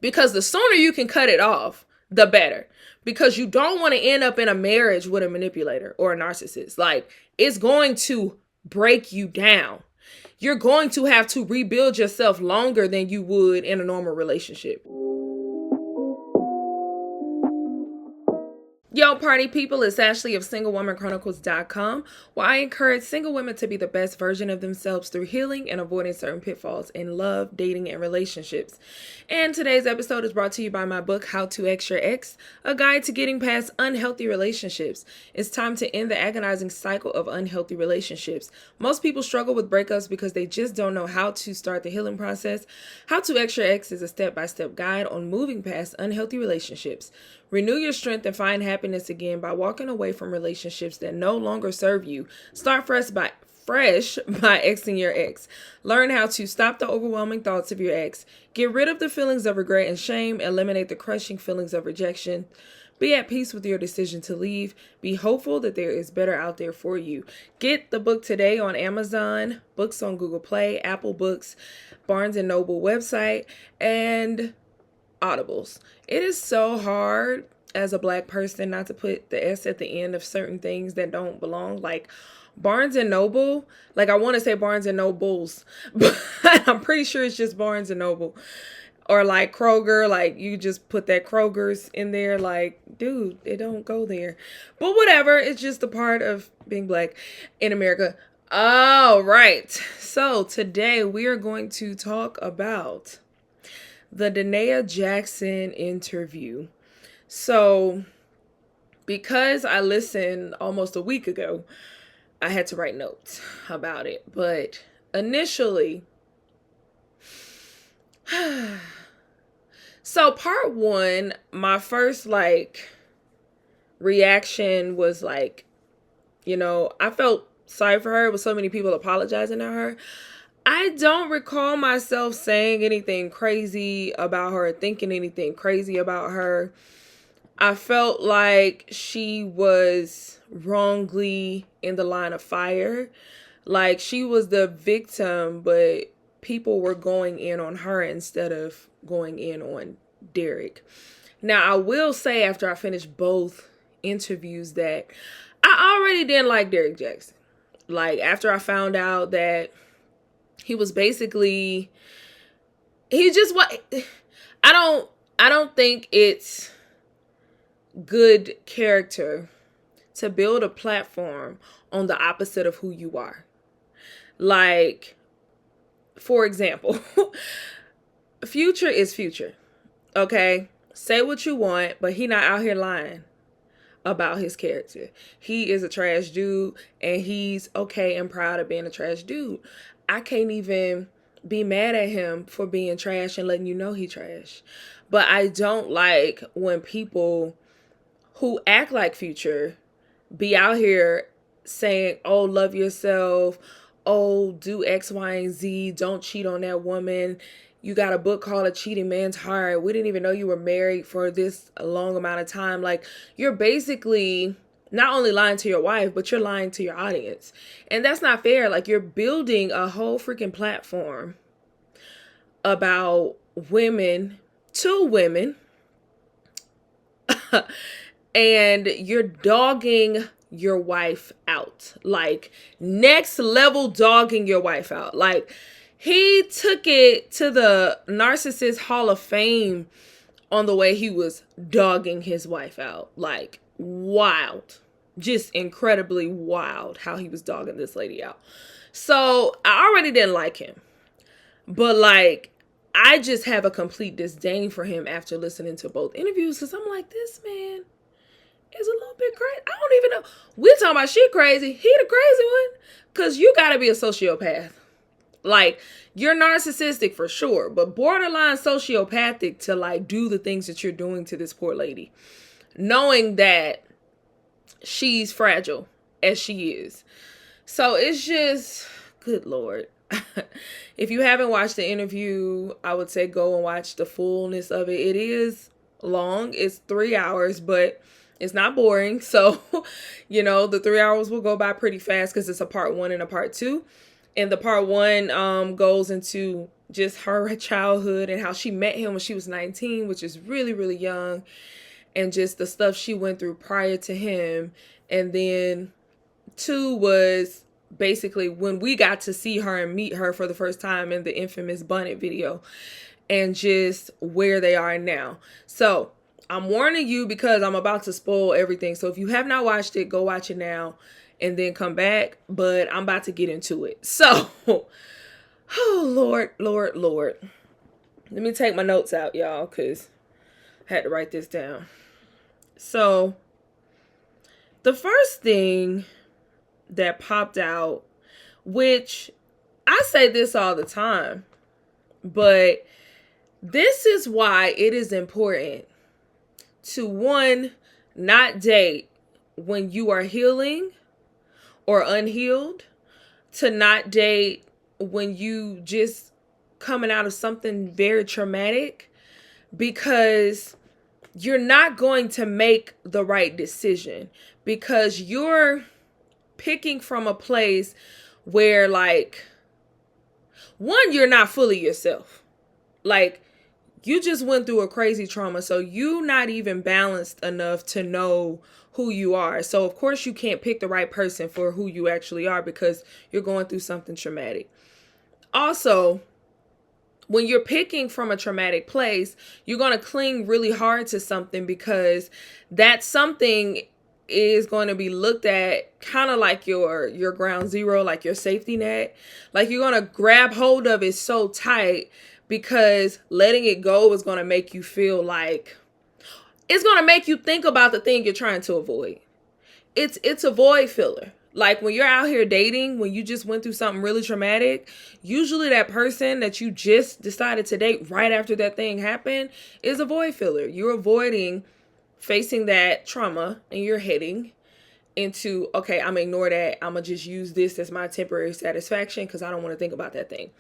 because the sooner you can cut it off, the better. Because you don't want to end up in a marriage with a manipulator or a narcissist. Like, it's going to break you down. You're going to have to rebuild yourself longer than you would in a normal relationship. Yo, party people, it's Ashley of SingleWomanChronicles.com, where I encourage single women to be the best version of themselves through healing and avoiding certain pitfalls in love, dating, and relationships. And today's episode is brought to you by my book, How to X Your Ex, a guide to getting past unhealthy relationships. It's time to end the agonizing cycle of unhealthy relationships. Most people struggle with breakups because they just don't know how to start the healing process. How to X Your Ex is a step-by-step guide on moving past unhealthy relationships. Renew your strength and find happiness again by walking away from relationships that no longer serve you. Start fresh by exing your ex. Learn how to stop the overwhelming thoughts of your ex. Get rid of the feelings of regret and shame. Eliminate the crushing feelings of rejection. Be at peace with your decision to leave. Be hopeful that there is better out there for you. Get the book today on Amazon, books on Google Play, Apple Books, Barnes & Noble website, and Audibles. It is so hard as a Black person not to put the S at the end of certain things that don't belong. Like Barnes & Noble, like I want to say Barnes & Nobles, but I'm pretty sure it's just Barnes & Noble. Or like Kroger, like you just put that Kroger's in there, like, dude, it don't go there. But whatever, it's just a part of being Black in America. All right, so today we are going to talk about the Derrick Jaxn interview. So, because I listened almost a week ago, I had to write notes about it. But initially, so part one, my first reaction was I felt sorry for her with so many people apologizing to her. I don't recall myself saying anything crazy about her, thinking anything crazy about her. I felt like she was wrongly in the line of fire. Like she was the victim, but people were going in on her instead of going in on Derrick. Now, I will say after I finished both interviews that I already didn't like Derrick Jaxn. Like after I found out that he was basically, he just what I don't think it's good character to build a platform on the opposite of who you are. Like, for example, Future is Future. Okay? Say what you want, but he not out here lying about his character. He is a trash dude, and he's okay and proud of being a trash dude. I can't even be mad at him for being trash and letting you know he trash. But I don't like when people who act like Future be out here saying, oh, love yourself. Oh, do X, Y, and Z. Don't cheat on that woman. You got a book called A Cheating Man's Heart. We didn't even know you were married for this long amount of time. Like, you're basically not only lying to your wife, but you're lying to your audience. And that's not fair. Like, you're building a whole freaking platform about women to women. And you're dogging your wife out. Like, next level dogging your wife out. Like, he took it to the Narcissist Hall of Fame on the way he was dogging his wife out. Like, wild. Just incredibly wild how he was dogging this lady out. So I already didn't like him. But I just have a complete disdain for him after listening to both interviews. Because I'm like, this man is a little bit crazy. I don't even know. We're talking about she crazy. He the crazy one. Because you got to be a sociopath. Like, you're narcissistic for sure. But borderline sociopathic to do the things that you're doing to this poor lady. Knowing that she's fragile as she is. So it's just, good Lord. If you haven't watched the interview, I would say go and watch the fullness of it. It is long. It's 3 hours, but it's not boring. So, the 3 hours will go by pretty fast because it's a part 1 and a part 2. And the part 1 goes into just her childhood and how she met him when she was 19, which is really, really young, and just the stuff she went through prior to him. And then 2 was basically when we got to see her and meet her for the first time in the infamous Bunnet video, and just where they are now. So I'm warning you because I'm about to spoil everything. So if you have not watched it, go watch it now and then come back. But I'm about to get into it. So, oh, Lord, Lord, Lord. Let me take my notes out, y'all, because I had to write this down. So, the first thing that popped out, which I say this all the time, but this is why it is important to, 1, not date when you are healing or unhealed, to not date when you just coming out of something very traumatic, because you're not going to make the right decision, because you're picking from a place where, like, 1, you're not fully yourself. Like, you just went through a crazy trauma, so you're not even balanced enough to know who you are. So, of course, you can't pick the right person for who you actually are because you're going through something traumatic. Also, when you're picking from a traumatic place, you're going to cling really hard to something because that something is going to be looked at kind of like your ground zero, like your safety net. Like, you're going to grab hold of it so tight, because letting it go is going to make you feel like, it's going to make you think about the thing you're trying to avoid. It's a void filler. Like, when you're out here dating, when you just went through something really traumatic, usually that person that you just decided to date right after that thing happened is a void filler. You're avoiding facing that trauma, and you're heading into, okay, I'm going to ignore that. I'm going to just use this as my temporary satisfaction because I don't want to think about that thing.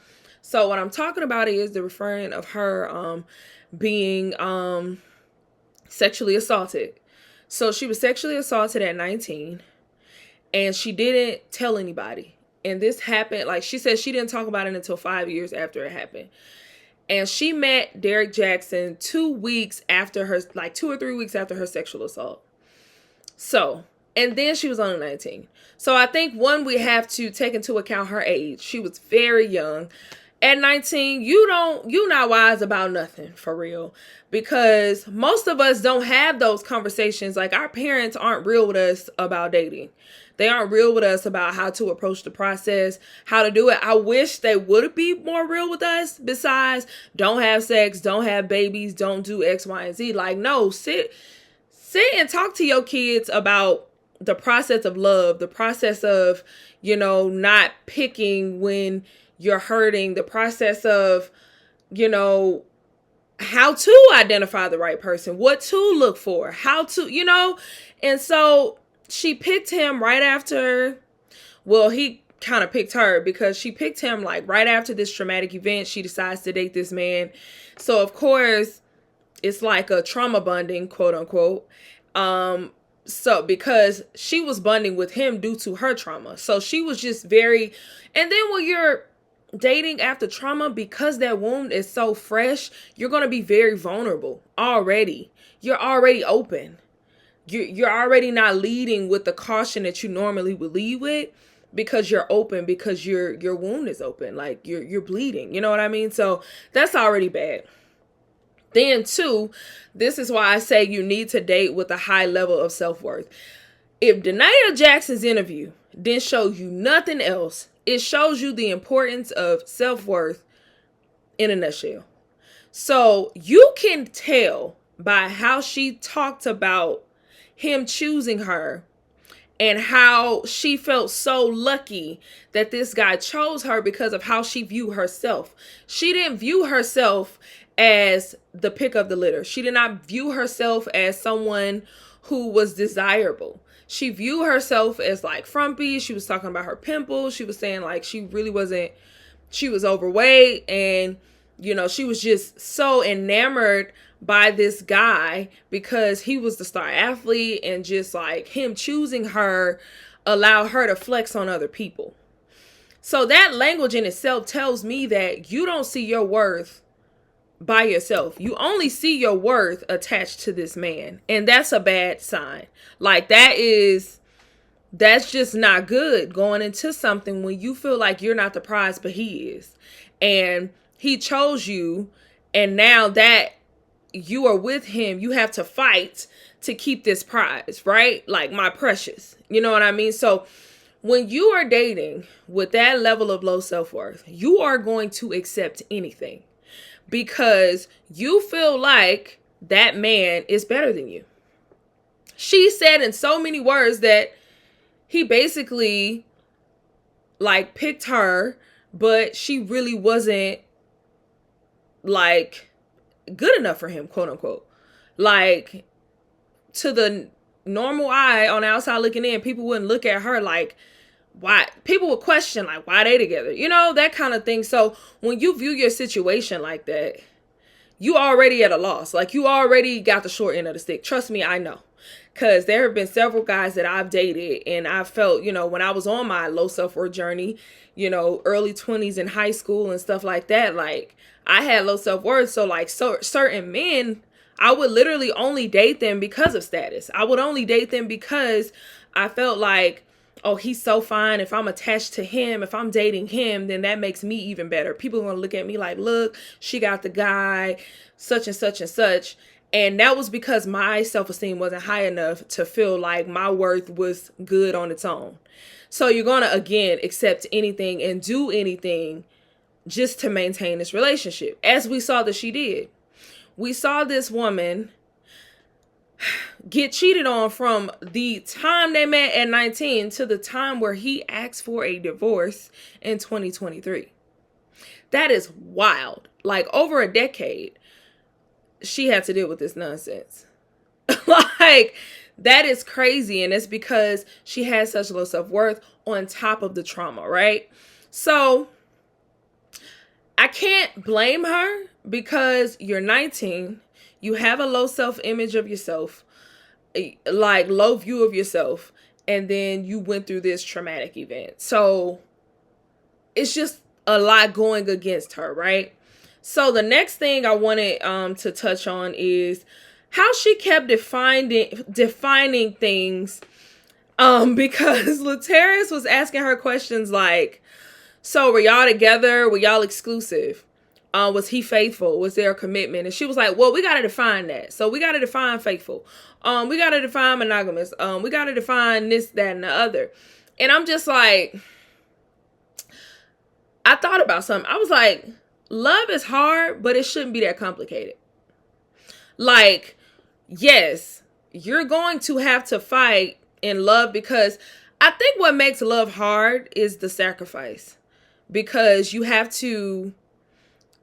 So what I'm talking about is the referring of her being sexually assaulted. So she was sexually assaulted at 19, and she didn't tell anybody. And this happened, like she said, she didn't talk about it until 5 years after it happened. And she met Derrick Jaxn 2 weeks after her, like 2 or 3 weeks after her sexual assault. So, and then she was only 19. So I think, 1, we have to take into account her age. She was very young. At 19, you're not wise about nothing, for real. Because most of us don't have those conversations. Like, our parents aren't real with us about dating. They aren't real with us about how to approach the process, how to do it. I wish they would be more real with us, besides don't have sex, don't have babies, don't do X, Y, and Z. Like, no, sit and talk to your kids about the process of love, the process of, not picking when you're hurting, the process of, how to identify the right person, what to look for, how to, and so she picked him right after, well, he kind of picked her because she picked him like right after this traumatic event. She decides to date this man. So of course it's like a trauma bonding, quote unquote. So because she was bonding with him due to her trauma. So she was just very, and then when you're dating after trauma, because that wound is so fresh, you're going to be very vulnerable already. You're already open. You're already not leading with the caution that you normally would lead with, because you're open, because your wound is open, like you're bleeding. You know what I mean? So that's already bad. Then 2, this is why I say you need to date with a high level of self-worth. If Derrick Jaxn's interview didn't show you nothing else, it shows you the importance of self-worth in a nutshell. So you can tell by how she talked about him choosing her and how she felt so lucky that this guy chose her because of how she viewed herself. She didn't view herself as the pick of the litter. She did not view herself as someone who was desirable. She viewed herself as like frumpy. She was talking about her pimples. She was saying like she really wasn't, she was overweight, and she was just so enamored by this guy because he was the star athlete, and just like him choosing her allowed her to flex on other people. So that language in itself tells me that you don't see your worth by yourself. You only see your worth attached to this man. And that's a bad sign. Like that's just not good going into something when you feel like you're not the prize, but he is. And he chose you. And now that you are with him, you have to fight to keep this prize, right? Like, my precious. You know what I mean? So when you are dating with that level of low self-worth, you are going to accept anything because you feel like that man is better than you. She said in so many words that he basically like picked her, but she really wasn't like good enough for him, quote unquote. Like, to the normal eye on the outside looking in, people wouldn't look at her like, why? People would question like, why they together? You know, that kind of thing. So when you view your situation like that, you already at a loss. Like, you already got the short end of the stick. Trust me, I know. Because there have been several guys that I've dated, and I felt, you know, when I was on my low self-worth journey, you know, early 20s in high school and stuff like that, like, I had low self-worth. So like, certain men, I would literally only date them because of status. I would only date them because I felt like, oh, he's so fine. If I'm attached to him, if I'm dating him, then that makes me even better. People are going to look at me like, look, she got the guy, such and such and such. And that was because my self-esteem wasn't high enough to feel like my worth was good on its own. So you're going to, again, accept anything and do anything just to maintain this relationship, as we saw that she did. We saw this woman get cheated on from the time they met at 19 to the time where he asked for a divorce in 2023. That is wild. Like, over a decade, she had to deal with this nonsense. Like, that is crazy. And it's because she has such low self-worth on top of the trauma, right? So I can't blame her because you're 19. You have a low self-image of yourself, like low view of yourself, and then you went through this traumatic event. So it's just a lot going against her, right? So the next thing I wanted to touch on is how she kept defining things, because Laterris was asking her questions like, so were y'all together? Were y'all exclusive? Was he faithful? Was there a commitment? And she was like, well, we got to define that. So we got to define faithful. We got to define monogamous. We got to define this, that, and the other. And I'm just like, I thought about something. I was like, love is hard, but it shouldn't be that complicated. Like, yes, you're going to have to fight in love, because I think what makes love hard is the sacrifice. Because you have to,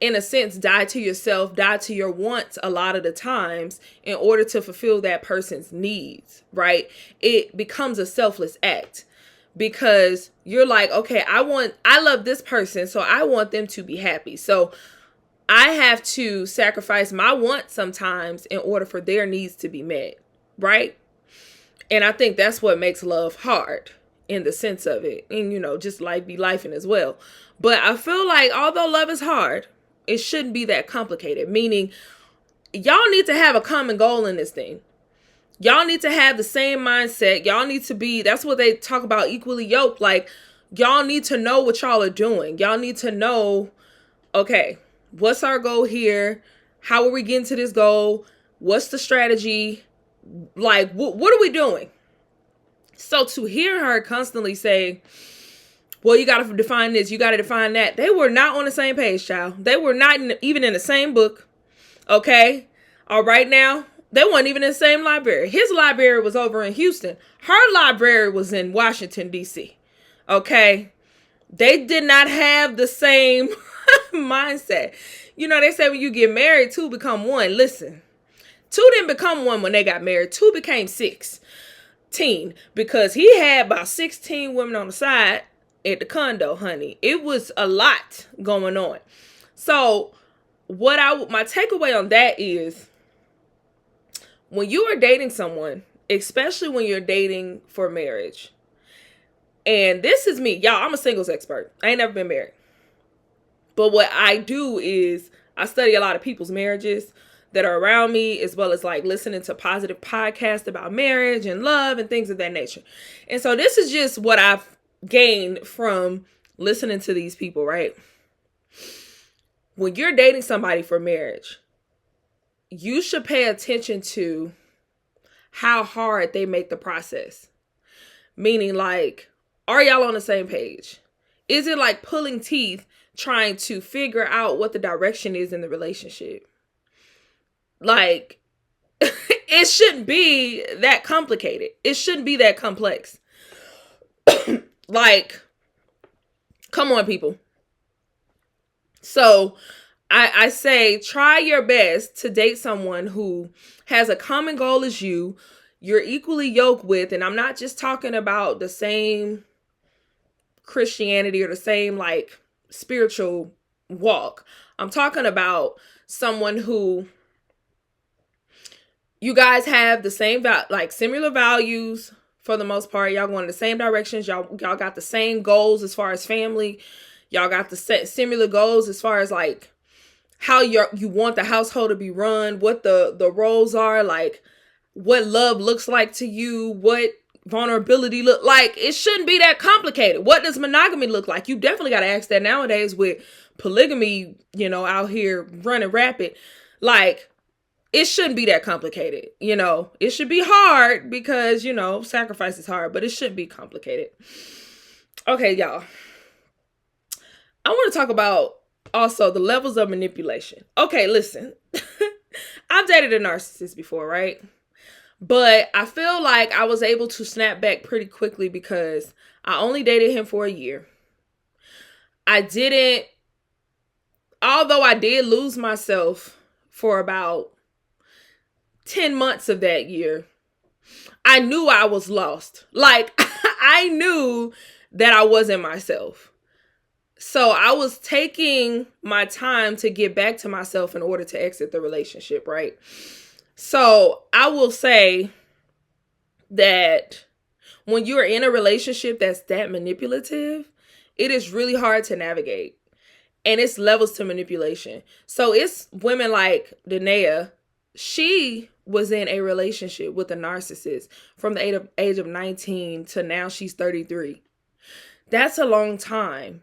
in a sense, die to yourself, die to your wants a lot of the times in order to fulfill that person's needs, right? It becomes a selfless act because you're like, okay, I love this person, so I want them to be happy. So I have to sacrifice my wants sometimes in order for their needs to be met, right? And I think that's what makes love hard in the sense of it. And, you know, just life be lifing as well. But I feel like although love is hard, it shouldn't be that complicated. Meaning, y'all need to have a common goal in this thing. Y'all need to have the same mindset. Y'all need to be, that's what they talk about, equally yoked. Like, y'all need to know what y'all are doing. Y'all need to know, okay, what's our goal here? How are we getting to this goal? What's the strategy? Like, what are we doing? So to hear her constantly say, well, you got to define this, you got to define that. They were not on the same page, child. They were not even in the same book. Okay. All right. Now, they weren't even in the same library. His library was over in Houston. Her library was in Washington, D.C. Okay. They did not have the same mindset. You know, they say when you get married, two become one. Listen, two didn't become one when they got married. Two became 16 because he had about 16 women on the side at the condo, honey. It was a lot going on. So my takeaway on that is, when you are dating someone, especially when you're dating for marriage, And this is me. Y'all, I'm a singles expert. I ain't never been married. But what I do is I study a lot of people's marriages that are around me, as well as like listening to positive podcasts about marriage and love and things of that nature. And so this is just what I've gained from listening to these people, right? When you're dating somebody for marriage, you should pay attention to how hard they make the process. Meaning, like, are y'all on the same page? Is it like pulling teeth trying to figure out what the direction is in the relationship? Like, it shouldn't be that complicated. It shouldn't be that complex. Like, come on, people. So I say try your best to date someone who has a common goal as you, you're equally yoked with, and I'm not just talking about the same Christianity or the same like spiritual walk. I'm talking about someone who you guys have the same like similar values for the most part. Y'all going in the same directions. Y'all got the same goals as far as family. Y'all got the similar goals as far as like how you want the household to be run, what the roles are, like what love looks like to you, what vulnerability look like. It shouldn't be that complicated. What does monogamy look like? You definitely got to ask that nowadays with polygamy, out here running rapid. Like, it shouldn't be that complicated. It should be hard because, sacrifice is hard, but it shouldn't be complicated. Okay, y'all. I want to talk about also the levels of manipulation. Okay, listen. I've dated a narcissist before, right? But I feel like I was able to snap back pretty quickly because I only dated him for a year. Although I did lose myself for about 10 months of that year, I knew I was lost. Like, I knew that I wasn't myself. So I was taking my time to get back to myself in order to exit the relationship, right? So I will say that when you're in a relationship that's that manipulative, it is really hard to navigate. And it's levels to manipulation. So it's women like Danae. She was in a relationship with a narcissist from the age of 19 to now she's 33. That's a long time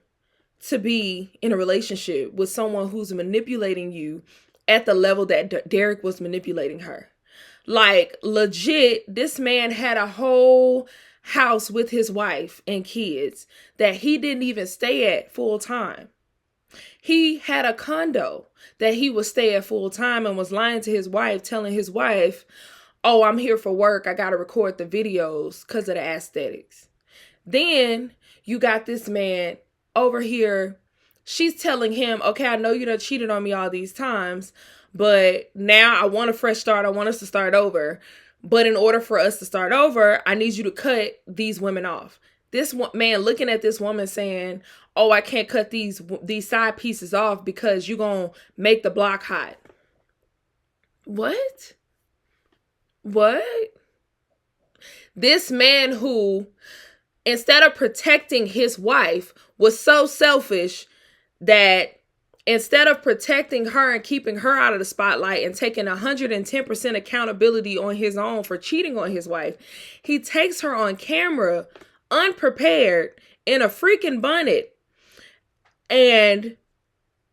to be in a relationship with someone who's manipulating you at the level that Derrick was manipulating her. Like, legit, this man had a whole house with his wife and kids that he didn't even stay at full time. He had a condo that he would stay at full time and was lying to his wife, telling his wife, oh, I'm here for work. I got to record the videos because of the aesthetics. Then you got this man over here. She's telling him, okay, I know you done cheated on me all these times, but now I want a fresh start. I want us to start over. But in order for us to start over, I need you to cut these women off. This man looking at this woman saying, oh, I can't cut these side pieces off because you're going to make the block hot. What? This man who, instead of protecting his wife, was so selfish that instead of protecting her and keeping her out of the spotlight and taking 110% accountability on his own for cheating on his wife, he takes her on camera unprepared in a freaking bonnet and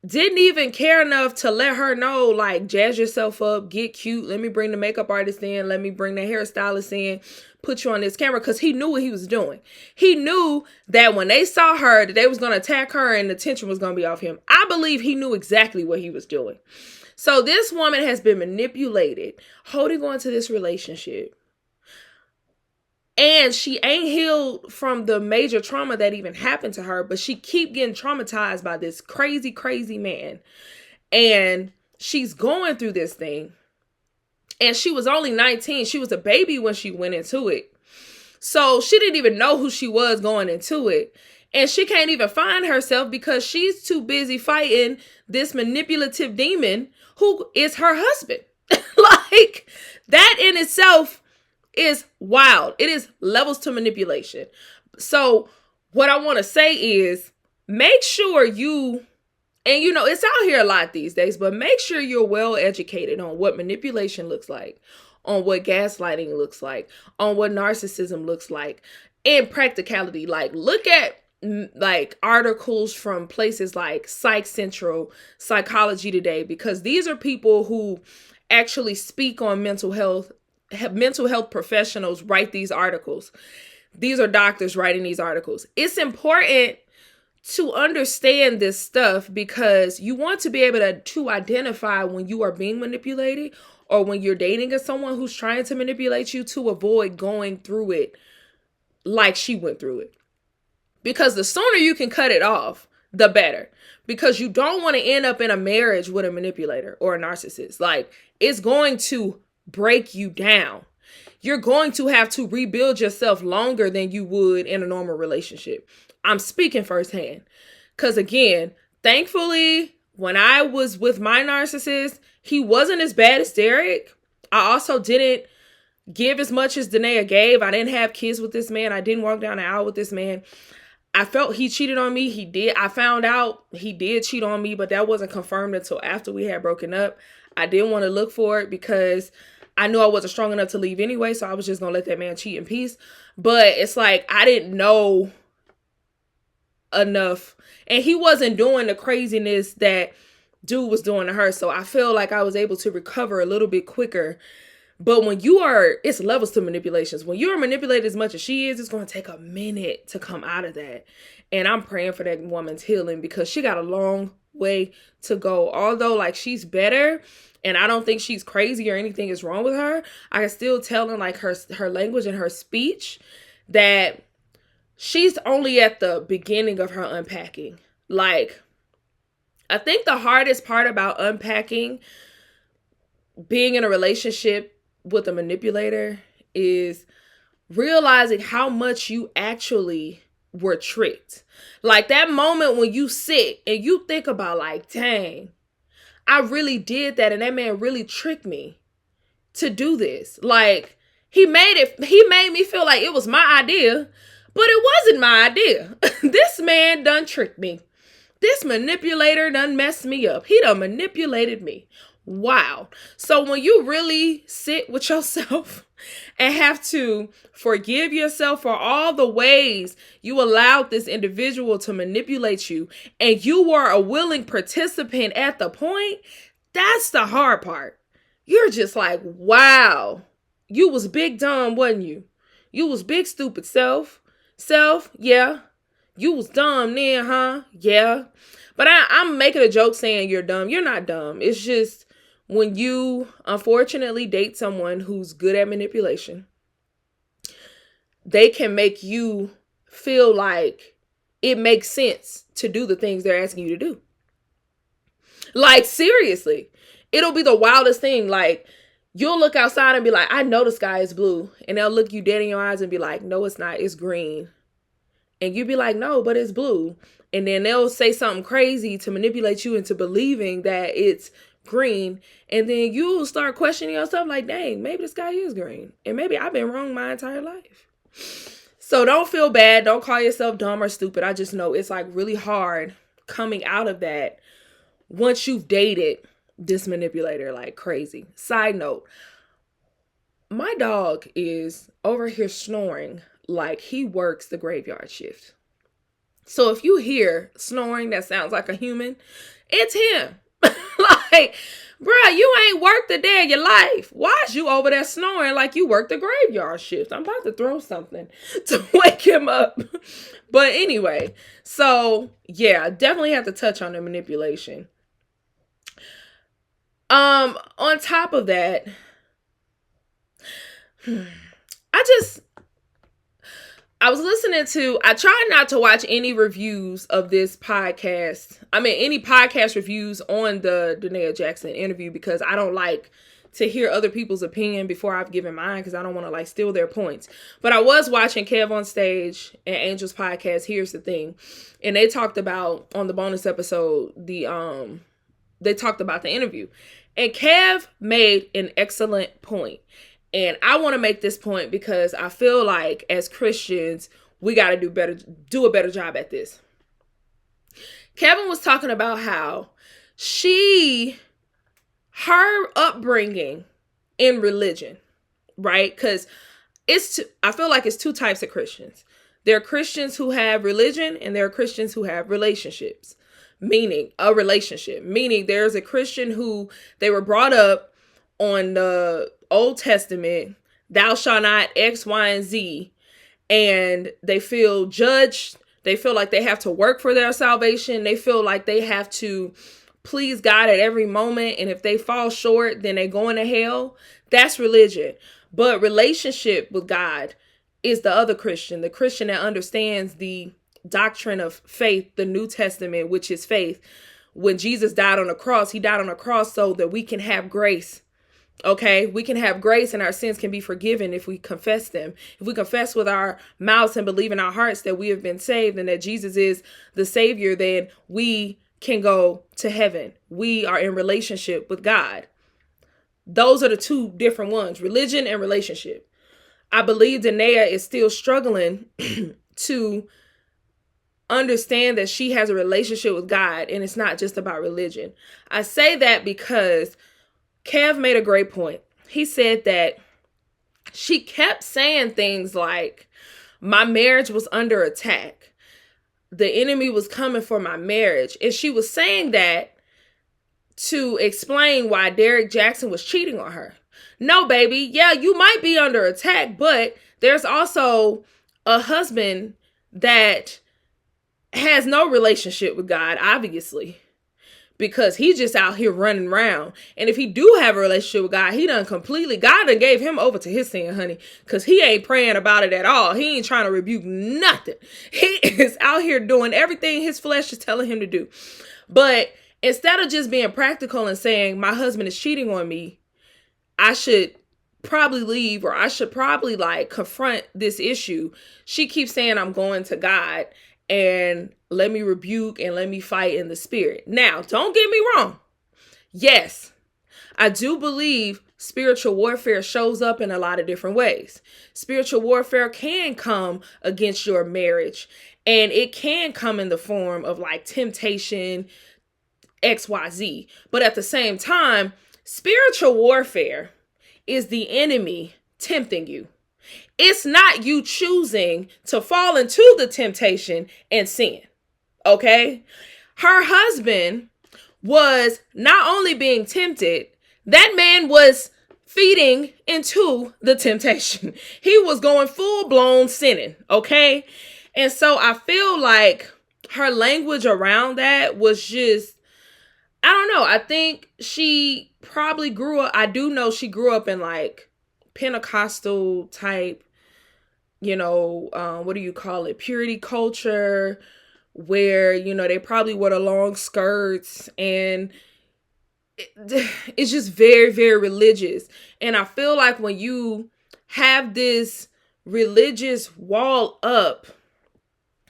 didn't even care enough to let her know, like, jazz yourself up, get cute, let me bring the makeup artist in, let me bring the hairstylist in, put you on this camera, because he knew what he was doing. He knew that when they saw her, that they was going to attack her and the attention was going to be off him. I believe he knew exactly what he was doing. So this woman has been manipulated, holding on to this relationship. And she ain't healed from the major trauma that even happened to her, but she keep getting traumatized by this crazy, crazy man. And she's going through this thing. And she was only 19. She was a baby when she went into it. So she didn't even know who she was going into it. And she can't even find herself because she's too busy fighting this manipulative demon who is her husband. Like, that in itself is wild. It is levels to manipulation. So what I want to say is make sure and it's out here a lot these days, but make sure you're well educated on what manipulation looks like, on what gaslighting looks like, on what narcissism looks like, in practicality. Like, look at like articles from places like Psych Central, Psychology Today, because these are people who actually speak on mental health professionals write these articles. These are doctors writing these articles. It's important to understand this stuff because you want to be able to identify when you are being manipulated or when you're dating someone who's trying to manipulate you, to avoid going through it like she went through it. Because the sooner you can cut it off, the better. Because you don't want to end up in a marriage with a manipulator or a narcissist. Like, it's going to break you down. You're going to have to rebuild yourself longer than you would in a normal relationship. I'm speaking firsthand. Because again, thankfully, when I was with my narcissist, he wasn't as bad as Derrick. I also didn't give as much as Danae gave. I didn't have kids with this man. I didn't walk down the aisle with this man. I felt he cheated on me. He did. I found out he did cheat on me, but that wasn't confirmed until after we had broken up. I didn't want to look for it because I knew I wasn't strong enough to leave anyway, so I was just going to let that man cheat in peace. But it's like, I didn't know enough. And he wasn't doing the craziness that dude was doing to her. So I feel like I was able to recover a little bit quicker. But when it's levels to manipulations. When you're manipulated as much as she is, it's going to take a minute to come out of that. And I'm praying for that woman's healing because she got a long way to go. Although, like, she's better and I don't think she's crazy or anything is wrong with her, I can still tell in like her language and her speech that she's only at the beginning of her unpacking. Like, I think the hardest part about unpacking being in a relationship with a manipulator is realizing how much you actually were tricked. Like, that moment when you sit and you think about, like, dang, I really did that and that man really tricked me to do this. Like, he made me feel like it was my idea, but it wasn't my idea. This man done tricked me. This manipulator done messed me up. He done manipulated me. Wow. So when you really sit with yourself and have to forgive yourself for all the ways you allowed this individual to manipulate you, and you were a willing participant at the point, that's the hard part. You're just like, wow, you was big dumb, wasn't you? You was big stupid self, yeah. You was dumb then, huh? Yeah. But I'm making a joke saying you're dumb. You're not dumb. It's just, when you unfortunately date someone who's good at manipulation, they can make you feel like it makes sense to do the things they're asking you to do. Like, seriously, it'll be the wildest thing. Like, you'll look outside and be like, I know the sky is blue. And they'll look you dead in your eyes and be like, no, it's not. It's green. And you'll be like, no, but it's blue. And then they'll say something crazy to manipulate you into believing that it's green, and then you'll start questioning yourself like, dang, maybe the sky is green, and maybe I've been wrong my entire life. So don't feel bad. Don't call yourself dumb or stupid. I just know it's like really hard coming out of that once you've dated this manipulator like crazy. Side note, my dog is over here snoring like he works the graveyard shift. So if you hear snoring that sounds like a human, it's him. Like, bruh, you ain't worked a day of your life. Why is you over there snoring like you worked the graveyard shift? I'm about to throw something to wake him up. But anyway, so yeah, definitely have to touch on the manipulation. On top of that, I was listening to, I try not to watch any reviews of this podcast. I mean, any podcast reviews on the Derrick Jaxn interview, because I don't like to hear other people's opinion before I've given mine, because I don't want to like steal their points. But I was watching Kev on Stage and Angel's podcast, Here's the Thing. And they talked about, on the bonus episode, they talked about the interview. And Kev made an excellent point. And I want to make this point because I feel like as Christians, We got to do a better job at this. Kevin was talking about how her upbringing in religion, right? Because I feel like it's two types of Christians. There are Christians who have religion and there are Christians who have relationships, meaning a relationship. Meaning there's a Christian who they were brought up on the Old Testament, thou shalt not X, Y, and Z, and they feel judged. They feel like they have to work for their salvation. They feel like they have to please God at every moment. And if they fall short, then they go into hell. That's religion. But relationship with God is the other Christian, the Christian that understands the doctrine of faith, the New Testament, which is faith. When Jesus died on the cross, he died on the cross so that we can have grace. Okay, we can have grace and our sins can be forgiven if we confess them. If we confess with our mouths and believe in our hearts that we have been saved and that Jesus is the Savior, then we can go to heaven. We are in relationship with God. Those are the two different ones, religion and relationship. I believe Danae is still struggling to understand that she has a relationship with God and it's not just about religion. I say that because Kev made a great point. He said that she kept saying things like, my marriage was under attack. The enemy was coming for my marriage. And she was saying that to explain why Derrick Jaxn was cheating on her. No, baby. Yeah, you might be under attack, but there's also a husband that has no relationship with God, obviously. Because he's just out here running around. And if he do have a relationship with God, God done gave him over to his sin, honey. Because he ain't praying about it at all. He ain't trying to rebuke nothing. He is out here doing everything his flesh is telling him to do. But instead of just being practical and saying, my husband is cheating on me, I should probably leave, or I should probably confront this issue. She keeps saying, I'm going to God and let me rebuke and let me fight in the spirit. Now, don't get me wrong. Yes, I do believe spiritual warfare shows up in a lot of different ways. Spiritual warfare can come against your marriage, and it can come in the form of temptation, XYZ. But at the same time, spiritual warfare is the enemy tempting you. It's not you choosing to fall into the temptation and sin. Okay? Her husband was not only being tempted, that man was feeding into the temptation. He was going full-blown sinning. Okay? And so I feel like her language around that was just, I don't know. I think she probably grew up, I do know she grew up in Pentecostal type, what do you call it? Purity culture, where, they probably wore the long skirts and it's just very, very religious. And I feel like when you have this religious wall up,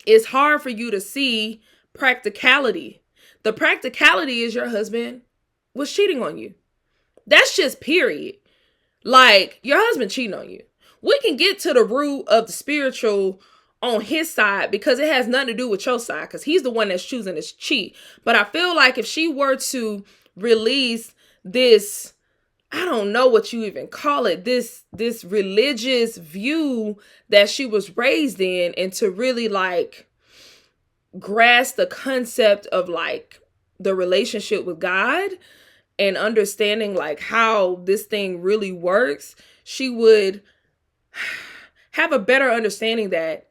it's hard for you to see practicality. The practicality is your husband was cheating on you. That's just period. Your husband cheating on you. We can get to the root of the spiritual on his side because it has nothing to do with your side because he's the one that's choosing to cheat. But I feel like if she were to release this, I don't know what you even call it, this religious view that she was raised in, and to really grasp the concept of the relationship with God and understanding how this thing really works, she would have a better understanding that,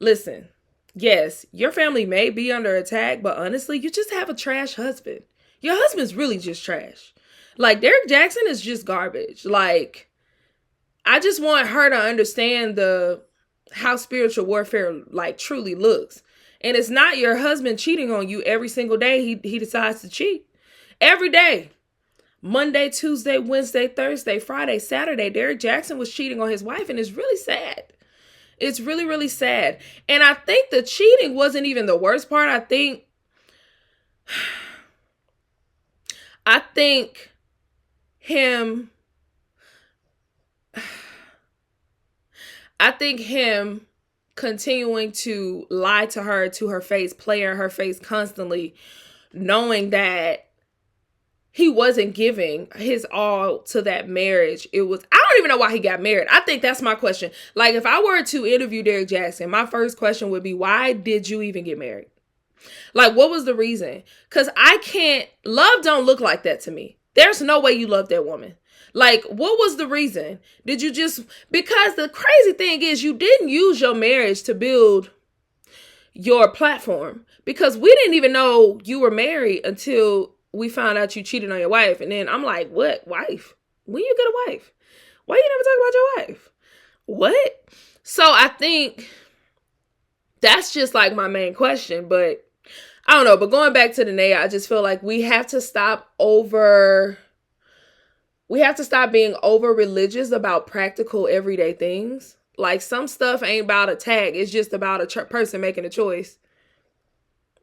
listen, yes, your family may be under attack, but honestly, you just have a trash husband. Your husband's really just trash. Derrick Jaxn is just garbage. I just want her to understand how spiritual warfare truly looks. And it's not your husband cheating on you every single day he decides to cheat. Every day. Monday, Tuesday, Wednesday, Thursday, Friday, Saturday, Derrick Jaxn was cheating on his wife, and it's really sad. It's really, really sad. And I think the cheating wasn't even the worst part. I think him continuing to lie to her face, play in her face constantly, knowing that he wasn't giving his all to that marriage. I don't even know why he got married. I think that's my question. Like, if I were to interview Derrick Jaxn, my first question would be, why did you even get married? Like, what was the reason? Because love don't look like that to me. There's no way you love that woman. Like, what was the reason? Because the crazy thing is, you didn't use your marriage to build your platform, because we didn't even know you were married until we found out you cheated on your wife. And then I'm like, what? Wife? When you get a wife? Why you never talk about your wife? What? So I think that's just like my main question. But I don't know. But going back to the Danae, I just feel like we have to stop being over religious about practical everyday things. Like, some stuff ain't about a tag. It's just about a person making a choice.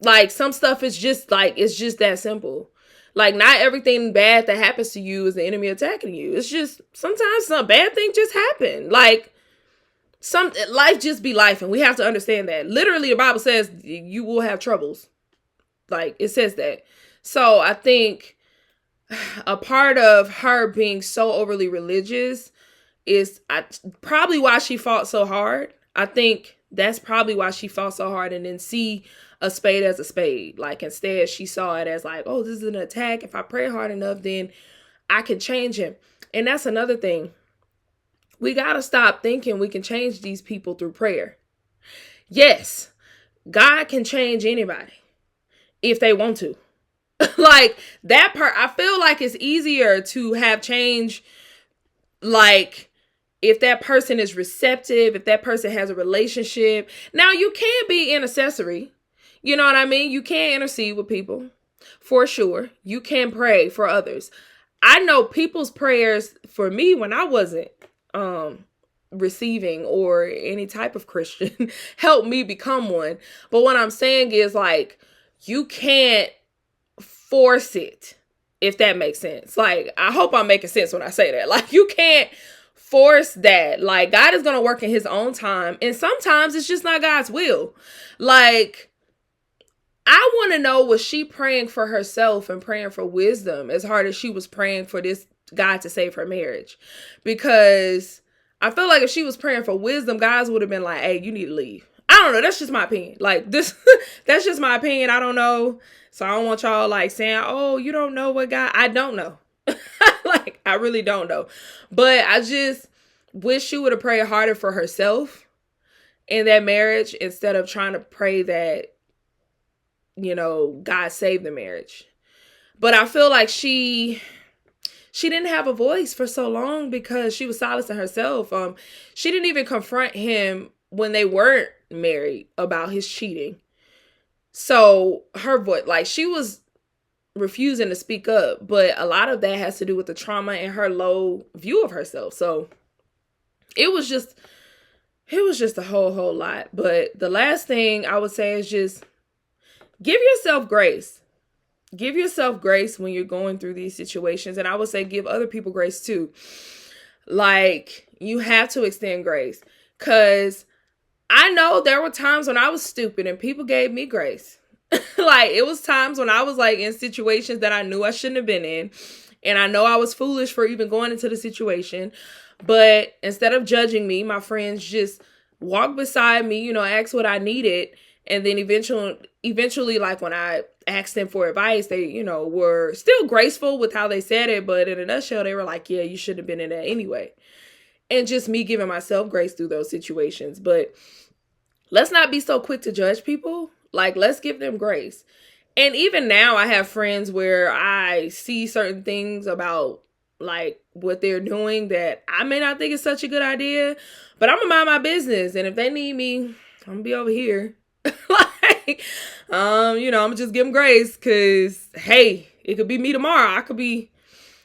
Like, some stuff is just like, it's just that simple. Like, not everything bad that happens to you is the enemy attacking you. It's just, sometimes some bad things just happen. Like, life just be life, and we have to understand that. Literally, the Bible says you will have troubles. Like, it says that. So I think a part of her being so overly religious is probably why she fought so hard. I think that's probably why she fought so hard and didn't see a spade as a spade. Like, instead she saw it as like, oh, this is an attack. If I pray hard enough, then I can change him. And that's another thing. We got to stop thinking we can change these people through prayer. Yes, God can change anybody if they want to. Like, that part, I feel like it's easier to have change, like, if that person is receptive, if that person has a relationship. Now, you can be intercessory. You know what I mean? You can intercede with people, for sure. You can pray for others. I know people's prayers for me when I wasn't receiving or any type of Christian helped me become one. But what I'm saying is, like, you can't force it, if that makes sense. Like, I hope I'm making sense when I say that. Like, you can't force that. Like, God is going to work in his own time. And sometimes it's just not God's will. Like, I want to know, was she praying for herself and praying for wisdom as hard as she was praying for this God to save her marriage? Because I feel like if she was praying for wisdom, guys would have been like, hey, you need to leave. I don't know. That's just my opinion. Like, this, that's just my opinion. I don't know. So I don't want y'all like saying, oh, you don't know what God, I don't know. Like, I really don't know. But I just wish she would have prayed harder for herself in that marriage instead of trying to pray that, you know, God save the marriage. But I feel like she didn't have a voice for so long because she was silencing herself. She didn't even confront him when they weren't married about his cheating. So her voice, like, she was refusing to speak up, but a lot of that has to do with the trauma and her low view of herself. So it was just a whole lot. But the last thing I would say is just give yourself grace. Give yourself grace when you're going through these situations. And I would say give other people grace too. Like, you have to extend grace. Because I know there were times when I was stupid and people gave me grace. Like, it was times when I was like in situations that I knew I shouldn't have been in. And I know I was foolish for even going into the situation. But instead of judging me, my friends just walked beside me, you know, asked what I needed. And then eventually, like, when I asked them for advice, they, you know, were still graceful with how they said it. But in a nutshell, they were like, yeah, you shouldn't have been in that anyway. And just me giving myself grace through those situations. But let's not be so quick to judge people. Like, let's give them grace. And even now, I have friends where I see certain things about, like, what they're doing that I may not think is such a good idea. But I'm going to mind my business. And if they need me, I'm going to be over here. Like, you know, I'm going to just give them grace. Because, hey, it could be me tomorrow. I could be,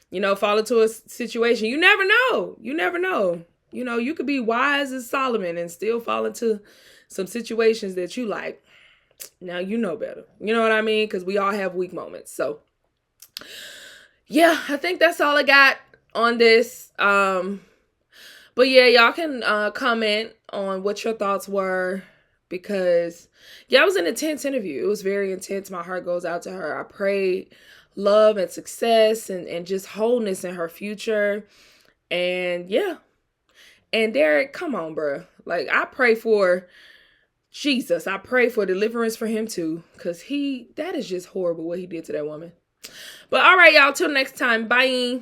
you know, fall into a situation. You never know. You never know. You know, you could be wise as Solomon and still fall into some situations that you like. Now you know better. You know what I mean? Because we all have weak moments. So, yeah, I think that's all I got on this. But yeah, y'all can comment on what your thoughts were, because yeah, it was an intense interview. It was very intense. My heart goes out to her. I pray love and success and just wholeness in her future. And yeah. And Derrick, come on, bro. Like, I pray for Jesus. I pray for deliverance for him too. Because that is just horrible what he did to that woman. But all right, y'all. Till next time. Bye.